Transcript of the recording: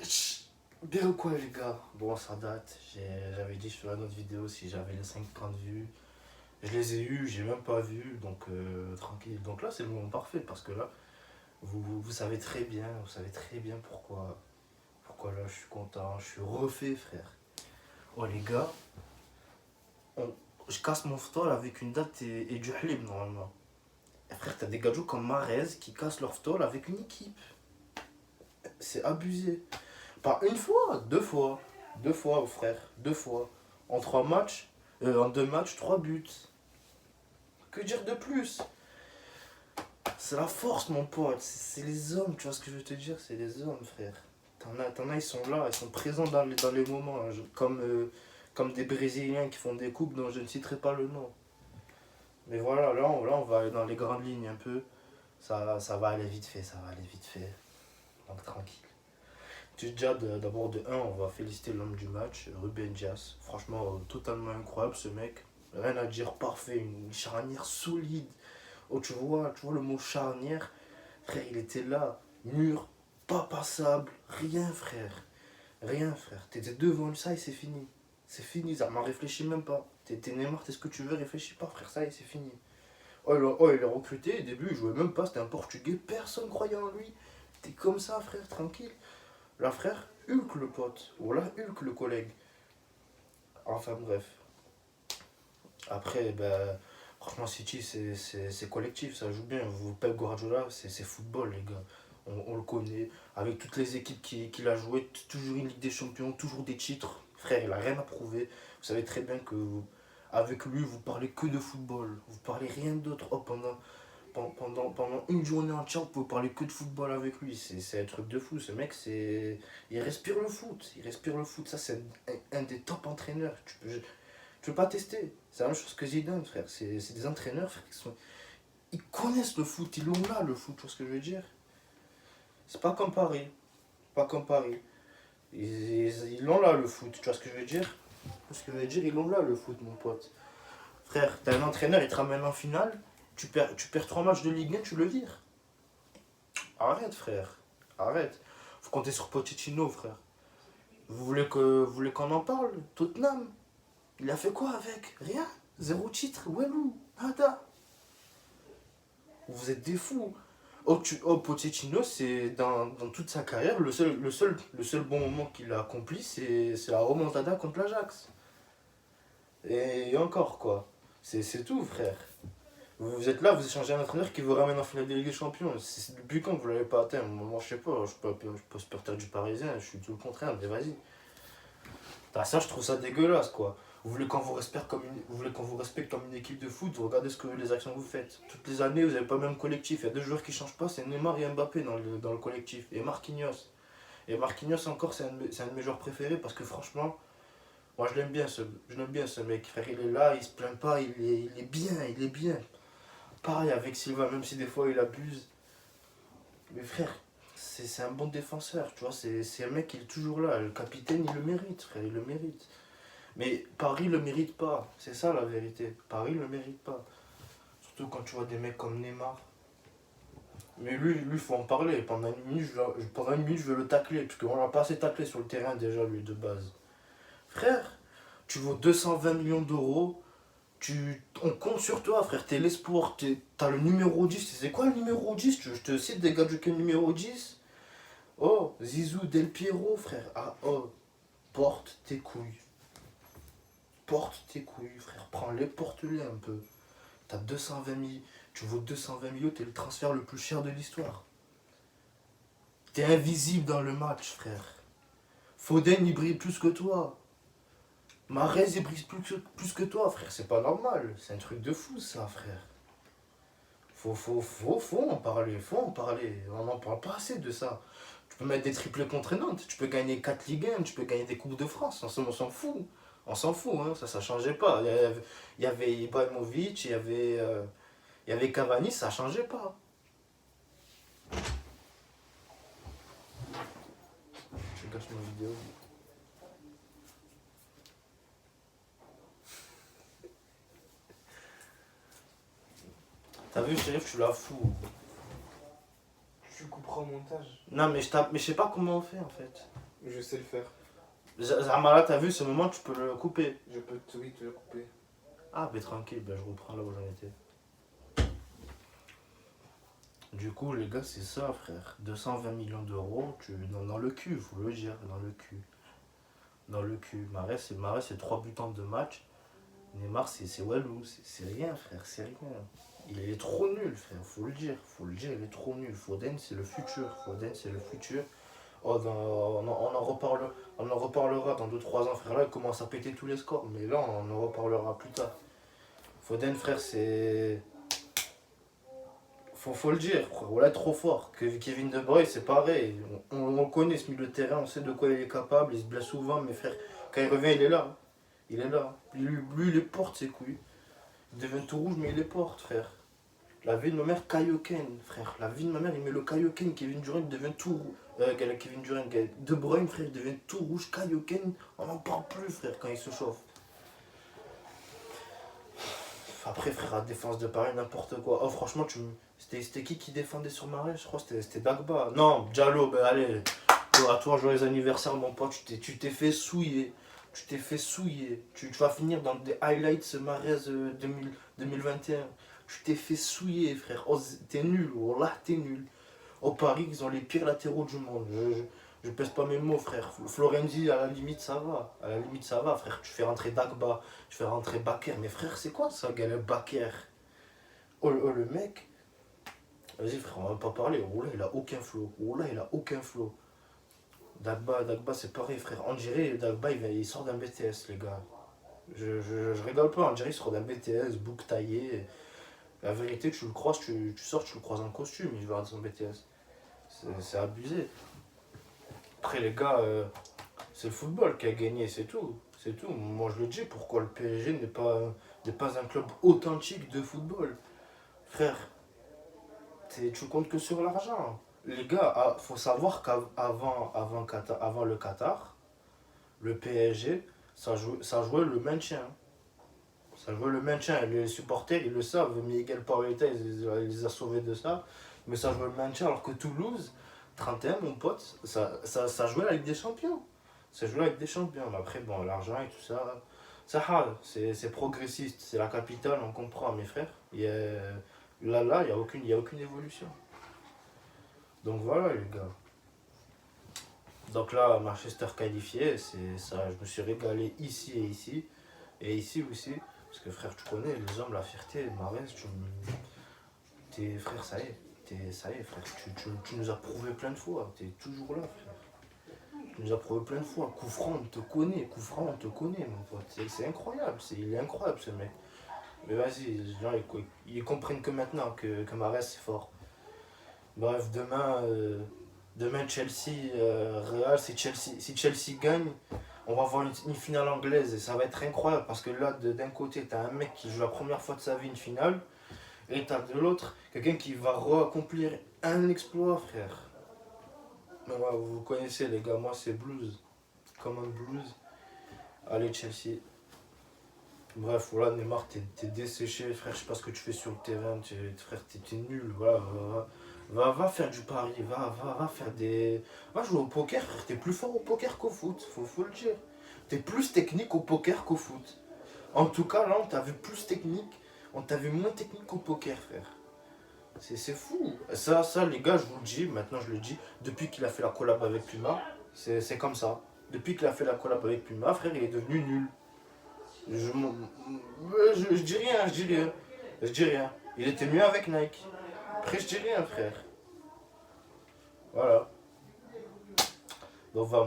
Wesh, bien ou quoi les gars? Bon, ça date. J'avais dit sur une autre vidéo si j'avais les 50 vues. Je les ai eus, j'ai même pas vu, donc tranquille. Donc là, c'est le moment parfait parce que là, vous savez très bien, pourquoi là je suis content, je suis refait, frère. Oh les gars, on- je casse mon stall avec une date et du halib normalement. Et frère, t'as des gadgets comme Marez qui cassent leur stall avec une équipe. C'est abusé. Pas une fois, deux fois. Deux fois, frère. Deux fois. En trois matchs, en deux matchs, trois buts. Que dire de plus? C'est la force, mon pote. C'est les hommes, tu vois ce que je veux te dire? C'est les hommes, frère. T'en as, ils sont là, ils sont présents dans les moments. Hein, comme des Brésiliens qui font des coupes dont je ne citerai pas le nom. Mais voilà, là, on va aller dans les grandes lignes un peu. Ça va aller vite fait, ça va aller vite fait. Donc tranquille. Déjà, d'abord de un, on va féliciter l'homme du match, Ruben Dias. Franchement, totalement incroyable ce mec. Rien à dire, parfait, une charnière solide. Oh, tu vois le mot charnière, frère, il était là, mûr, pas passable, rien, frère. Rien, frère. T'étais devant lui, ça et c'est fini. C'est fini, ça m'en réfléchit même pas. T'es Neymar, t'es ce que tu veux, réfléchis pas, frère, ça et c'est fini. Il est recruté, au début, il jouait même pas, c'était un Portugais, personne croyait en lui. T'es comme ça, frère, tranquille. Là, frère, Hulk le pote. Ou là, Hulk le collègue. Enfin, bref. Après, ben, franchement, City, c'est collectif, ça joue bien. Vous, Pep Guardiola, c'est football, les gars. On le connaît. Avec toutes les équipes qu'il a joué, toujours une Ligue des Champions, toujours des titres. Frère, il a rien à prouver. Vous savez très bien que avec lui, vous parlez que de football. Vous parlez rien d'autre. Oh, pendant une journée entière, vous pouvez parler que de football avec lui. C'est un truc de fou. Ce mec, il respire le foot. Il respire le foot. Ça, c'est un des top entraîneurs. Tu peux pas tester. C'est la même chose que Zidane, frère. C'est des entraîneurs, frère, ils connaissent le foot. Ils l'ont là, le foot. Tu vois ce que je veux dire? C'est pas comme Paris. Pas comme Paris. Ils l'ont là, le foot. Tu vois ce que je veux dire? Tu vois ce que je veux dire? Ils l'ont là, le foot, mon pote. Frère, t'as un entraîneur, il te ramène en finale. Tu perds 3 matchs de Ligue 1, tu le vires. Arrête, frère. Arrête. Faut compter sur Pochettino, frère. Vous voulez qu'on en parle? Tottenham. Il a fait quoi avec? Rien. Zéro titre. Walou. Nada. Vous êtes des fous. Pochettino, c'est dans toute sa carrière, le seul bon moment qu'il a accompli, c'est la remontada contre l'Ajax. Et encore, quoi. C'est tout, frère. Vous êtes là, vous échangez un entraîneur qui vous ramène en finale de Ligue des Champions. Depuis quand vous l'avez pas atteint? Moi, je sais pas, je peux supporter du Parisien, je suis tout le contraire, mais vas-y. Ça, je trouve ça dégueulasse, quoi. Vous voulez qu'on vous respecte comme une équipe de foot, vous regardez les actions que vous faites. Toutes les années, vous n'avez pas le même collectif. Il y a deux joueurs qui ne changent pas, c'est Neymar et Mbappé dans le collectif. Et Marquinhos. Et Marquinhos, encore, c'est un de mes joueurs préférés parce que franchement, moi je l'aime bien ce mec. Frère, il est là, il se plaint pas, il est bien, il est bien. Pareil avec Silva, même si des fois il abuse. Mais frère, c'est un bon défenseur, tu vois. C'est un mec qui est toujours là. Le capitaine, il le mérite, frère, il le mérite. Mais Paris le mérite pas, c'est ça la vérité. Paris le mérite pas. Surtout quand tu vois des mecs comme Neymar. Mais lui, faut en parler. Pendant une minute, je veux le tacler. Parce qu'on l'a pas assez taclé sur le terrain déjà, lui, de base. Frère, tu vaux 220 millions d'euros. On compte sur toi, frère. T'es l'espoir. T'as le numéro 10. C'est quoi le numéro 10? Je te cite des gars du numéro 10. Oh, Zizou, Del Piero, frère. Ah, oh, porte tes couilles. Porte tes couilles, frère. Prends-les, porte-les un peu. T'as 220 000, tu vaux 220 millions, t'es le transfert le plus cher de l'histoire. T'es invisible dans le match, frère. Foden, il brille plus que toi. Mahrez, il brille plus que toi, frère. C'est pas normal. C'est un truc de fou, ça, frère. Faut en parler, faut en parler. On n'en parle pas assez de ça. Tu peux mettre des triplés contre Nantes, tu peux gagner 4 Ligue 1, tu peux gagner des Coupes de France. On s'en fout. On s'en fout, hein. Ça changeait pas. Il y avait Ibrahimovic, il y avait Cavani, ça changeait pas. Je gâche ma vidéo. T'as vu, Chérif, tu la fous. Tu couperas au montage. Non, mais je sais pas comment on fait en fait. Je sais le faire. Zamala, t'as vu, ce moment, tu peux le couper. Je peux oui, te le couper. Ah, ben tranquille, ben je reprends là où j'en étais. Du coup, les gars, c'est ça, frère. 220 millions d'euros, dans le cul, faut le dire, dans le cul. Dans le cul. Mahrez, c'est 3 buts en 2 matchs. Neymar, c'est Walou, c'est rien, frère, c'est rien. Il est trop nul, frère, faut le dire, il est trop nul. Foden, c'est le futur, Foden, c'est le futur. Oh, on en reparlera dans 2 3 ans, frère. Là, il commence à péter tous les scores, mais là, on en reparlera plus tard. Foden, frère, c'est. Faut le dire, frère. Voilà, trop fort. Kevin De Bruyne, c'est pareil. On le connaît, ce milieu de terrain, on sait de quoi il est capable. Il se blesse souvent, mais frère, quand il revient, il est là. Il est là. Lui, il les porte, ses couilles. Il devient tout rouge, mais il les porte, frère. La vie de ma mère, Kaioken, frère. La vie de ma mère, il met le Kaioken. Kevin Durant devient tout rouge. Kevin Durant, De Bruyne, frère, il devient tout rouge. Kaioken, on n'en parle plus, frère, quand il se chauffe. Après, frère, la défense de Paris, n'importe quoi. Oh, franchement, c'était qui défendait sur Marais? Je crois que c'était Dagba. Non, Diallo, ben allez. À toi, joyeux anniversaire, mon pote. Tu t'es fait souiller. Tu t'es fait souiller. Tu vas finir dans des highlights Marais 2021. Tu t'es fait souiller, frère. Oh, t'es nul. Oh là, t'es nul. Au Paris, ils ont les pires latéraux du monde. Je pèse pas mes mots, frère. Florenzi, à la limite, ça va. À la limite, ça va, frère. Tu fais rentrer Dagba, tu fais rentrer Bakker. Mais frère, c'est quoi ça, Galeb Bakker? Le mec. Vas-y, frère, on va pas parler. Oh là, il a aucun flow. Oh là, il a aucun flow. Dagba, c'est pareil, frère. On dirait, Dagba, il sort d'un BTS, les gars. Je rigole pas, on dirait qu'il sort d'un BTS, bouc taillé. La vérité, tu le croises, tu sors, tu le croises en costume, il va dans son BTS. C'est abusé. Après, les gars, c'est le football qui a gagné, c'est tout. C'est tout. Moi, je le dis, pourquoi le PSG n'est pas un club authentique de football. Frère, tu comptes que sur l'argent. Les gars, faut savoir avant le Qatar, le PSG, ça jouait le maintien. Ça jouait le maintien. Les supporters, ils le savent. Miguel Paoletta, il les a sauvés de ça. Mais ça jouait le maintien, alors que Toulouse, 31, mon pote, ça jouait la Ligue des Champions. Ça jouait avec des champions. Mais après, bon, l'argent et tout ça, c'est progressiste. C'est la capitale, on comprend, mes frères. Là, il y a aucune évolution. Donc voilà, les gars. Donc là, Manchester qualifié, c'est ça. Je me suis régalé ici et ici. Et ici aussi. Parce que frère, tu connais, les hommes, la fierté, Mahrez, t'es frère, ça y est. Ça y est, frère. Tu nous as prouvé plein de fois. T'es toujours là, frère. Tu nous as prouvé plein de fois. Coup franc, on te connaît. Coup franc, on te connaît, mon pote. C'est incroyable. Il est incroyable, ce mec. Mais vas-y, les gens, ils comprennent que maintenant que Mahrez, c'est fort. Bref, demain Chelsea, Real, si Chelsea gagne, on va avoir une finale anglaise et ça va être incroyable parce que là, d'un côté, t'as un mec qui joue la première fois de sa vie une finale et t'as de l'autre quelqu'un qui va accomplir un exploit, frère. Mais ouais, vous connaissez, les gars, moi c'est Blues. Common Blues. Allez, Chelsea. Bref, voilà, Neymar, t'es desséché, frère. Je sais pas ce que tu fais sur le terrain, frère, t'es nul. Voilà, va faire du pari, va faire des. Va jouer au poker, frère. T'es plus fort au poker qu'au foot, faut le dire. T'es plus technique au poker qu'au foot. En tout cas, là, on t'a vu plus technique, on t'a vu moins technique qu'au poker, frère. C'est fou. Ça, les gars, je vous le dis, maintenant je le dis, depuis qu'il a fait la collab avec Puma, c'est comme ça. Depuis qu'il a fait la collab avec Puma, frère, il est devenu nul. Je dis rien, je dis rien. Je dis rien. Il était mieux avec Nike. Après, je dis rien, frère. Voilà. Donc, va